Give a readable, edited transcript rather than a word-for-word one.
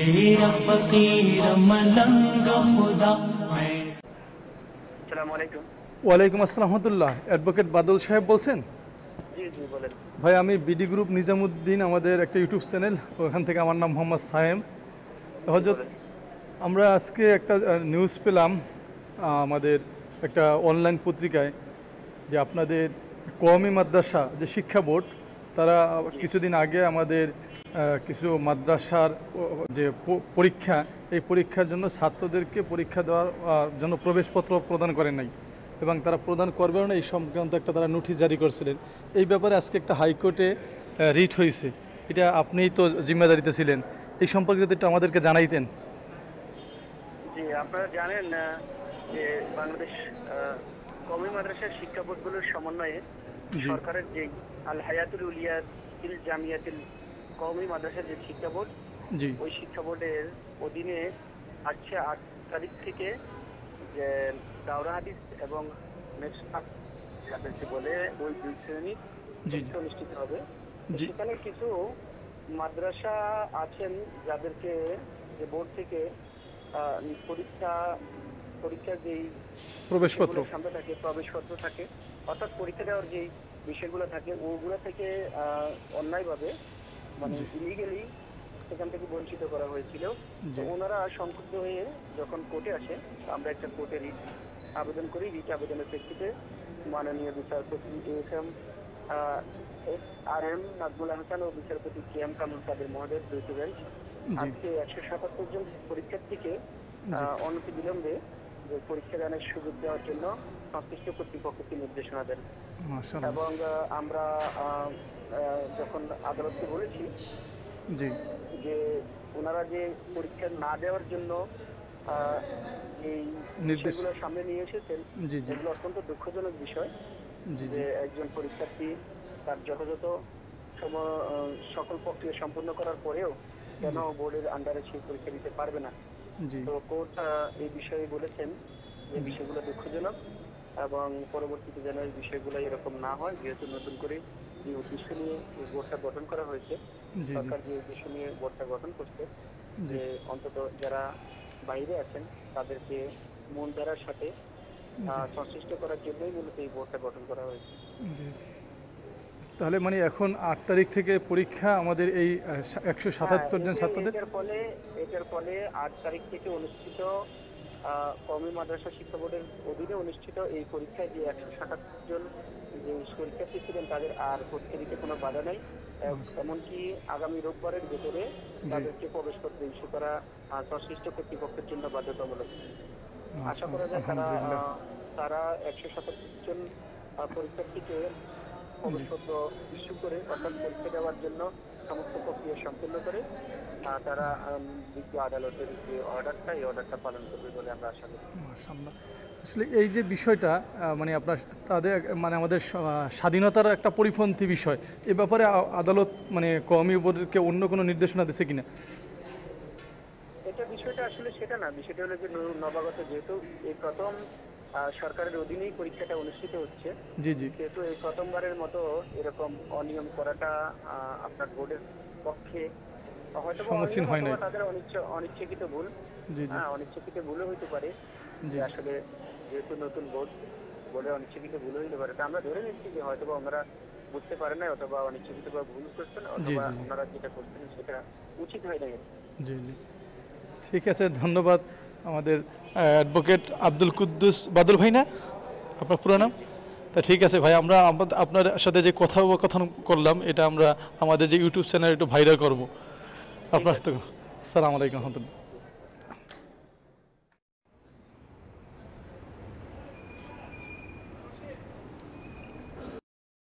तेरा फकीर मलंग खुदा मैं। আসসালামু আলাইকুম। ওয়ালাইকুম আসসালাম রহমতুল্লাহ। অ্যাডভোকেট বাদল সাহেব বলছেন? জি জি বলেন। ভাই আমি বিডি গ্রুপ নিজামুদ্দিন, আমাদের একটা ইউটিউব চ্যানেল, ওখান থেকে আমার নাম মোহাম্মদ সায়েম। হজরত আমরা আজকে একটা নিউজ পেলাম আমাদের একটা অনলাইন পত্রিকায় যে আপনাদের কওমি মাদ্রাসা যে শিক্ষা বোর্ড, তারা কিছুদিন আগে আমাদের কিছু মাদ্রাসার যে পরীক্ষা, এই পরীক্ষার জন্য ছাত্রদেরকে পরীক্ষা দেওয়ার জন্য প্রবেশপত্র প্রদান করেন নাই এবং তারা প্রদান করবেও না, এই সংক্রান্ত একটা তারা নোটিশ জারি করেছিলেন। এই ব্যাপারে আজকে একটা হাইকোর্টে রিট হয়েছে। এটা আপনিই তো জিম্মেদারিতে ছিলেন, এই সম্পর্কে যদি একটু আমাদেরকে জানাইতেন। জি, আপনারা জানেন যে বাংলাদেশ কওমি মাদ্রাসার শিক্ষা বোর্ডগুলোর সমন্বয়ে সরকারের যে আল হায়াতুল উলিয়া তিল জামিয়াতুল কওমি মাদ্রাসার যে শিক্ষা বোর্ড, ওই শিক্ষা বোর্ডের অধীনে আসছে 8 তারিখ থেকে যে দাওরা হাদিস এবং মেসফাক যাদেরকে বলে ওই 2 শ্রেণীর অনুষ্ঠিত হবে। সেখানে কিছু মাদ্রাসা আছেন যাদেরকে যে বোর্ড থেকে পরীক্ষার যেই প্রবেশপত্র সামনে থাকে, প্রবেশপত্র থাকে, অর্থাৎ পরীক্ষা দেওয়ার যেই বিষয়গুলো থাকে ওগুলো থেকে অন্যায়ভাবে মানে ইলিগালি সেখান থেকে বঞ্চিত করা হয়েছিল। তো ওনারা সংক্ষুব্ধ হয়ে যখন কোর্টে আসে, আমরা একটা কোর্টে রিট আবেদন করি। রিট আবেদনের প্রেক্ষিতে মাননীয় বিচারপতি SRM নাজমুল হাসান ও বিচারপতি KM কামরুল কাদের মহোদয়ের দ্বৈত বেঞ্চ আজকে 177 জন পরীক্ষার্থীকে অনতি বিলম্বে যে পরীক্ষা দানের সুযোগ দেওয়ার জন্য সংশ্লিষ্ট কর্তৃপক্ষকে নির্দেশনা দেন। এবং আমরা যখন আদালতকে বলেছি যে ওনারা যে পরীক্ষা না দেওয়ার জন্য এই বিষয়গুলো সামনে নিয়ে এসেছেন, এগুলো অত্যন্ত দুঃখজনক বিষয় যে একজন পরীক্ষার্থী তার যথাযথ সকল প্রক্রিয়া সম্পূর্ণ করার পরেও কেন বোর্ডের আন্ডারে সেই পরীক্ষা দিতে পারবে না। তো কোর্ট এই বিষয়ে বলেছেন যে বিষয়গুলো দুঃখজনক এবং পরবর্তীতে যেন এই বিষয়গুলো এরকম না হয়, যেহেতু নতুন করে যে উদ্দেশ্য নিয়ে এই বোর্ডটা গঠন করা হয়েছে, সরকার যে উদ্দেশ্য নিয়ে বোর্ডটা গঠন করছে, যে অন্তত যারা বাইরে আছেন তাদেরকে মূলধারার সাথে সংশ্লিষ্ট করার জন্যই মূলত এই বোর্ডটা গঠন করা হয়েছে। তাহলে মানে এখন 8 তারিখ থেকে পরীক্ষা আমাদের এই 177 জন ছাত্রদের। এটার ফলে 8 তারিখ থেকে অনুষ্ঠিত কওমি মাদ্রাসা শিক্ষা বোর্ডের অধীনে অনুষ্ঠিত এই পরীক্ষায় যে 177 জন যে পরীক্ষার্থী ছিলেন তাদের আর পরীক্ষা দিতে কোনো বাধা নেই। এমনকি আগামী রোববারের ভেতরে তাদেরকে প্রবেশপত্র ইস্যু করা সংশ্লিষ্ট কর্তৃপক্ষের জন্য বাধ্যতামূলক। আশা করা যায় তারা 177 জন পরীক্ষার্থীকে প্রবেশপত্র ইস্যু করে, অর্থাৎ পরীক্ষা দেওয়ার জন্য সমস্ত প্রক্রিয়া সম্পূর্ণ করে তারা দ্বিতীয় আদালতের যে অর্ডারটা, এই অর্ডারটা পালন করবে বলে আমরা আশা করি। মাশাআল্লাহ। আসলে এই যে বিষয়টা মানে আপনার তাদের মানে আমাদের স্বাধীনতার একটা পরিপন্থী বিষয়, এ ব্যাপারে আদালত মানে কওমি বোর্ডকে অন্য কোনো নির্দেশনা দিয়েছে কিনা? এটা বিষয়টা আসলে সেটা না, বিষয়টা হলো যে নবাগত যেহেতু এই প্রথম সরকারের অধীনেই পরীক্ষাটা অনুষ্ঠিত হচ্ছে, সেহেতু এই প্রথমবারের মতো এরকম অনিয়ম করাটা আপনার বোর্ডের পক্ষে হয়তো তাদের অনিচ্ছাকৃত ভুল, অনিচ্ছাকৃত ভুলও হইতে পারে। যে আসলে যেহেতু নতুন বোর্ডের অনিচ্ছাকৃত ভুল হইতে পারে, তা আমরা ধরে নিচ্ছি যে হয়তো ওনারা বুঝতে পারে না, অথবা অনিচ্ছাকৃত বা ভুল করছেন, অথবা ওনারা যেটা করছেন সেটা উচিত হয় নাই। ঠিক আছে, ধন্যবাদ। আমাদের অ্যাডভোকেট আব্দুল কুদ্দুস বাদল ভাই না আপনার পুরো নাম? তা ঠিক আছে ভাই, আমরা আপনার সাথে যে কথোপকথন করলাম এটা আমরা আমাদের যে ইউটিউব চ্যানেলে একটু ভাইরাল করবো আপনার। আসসালামু আলাইকুম রহমতুল্লাহ।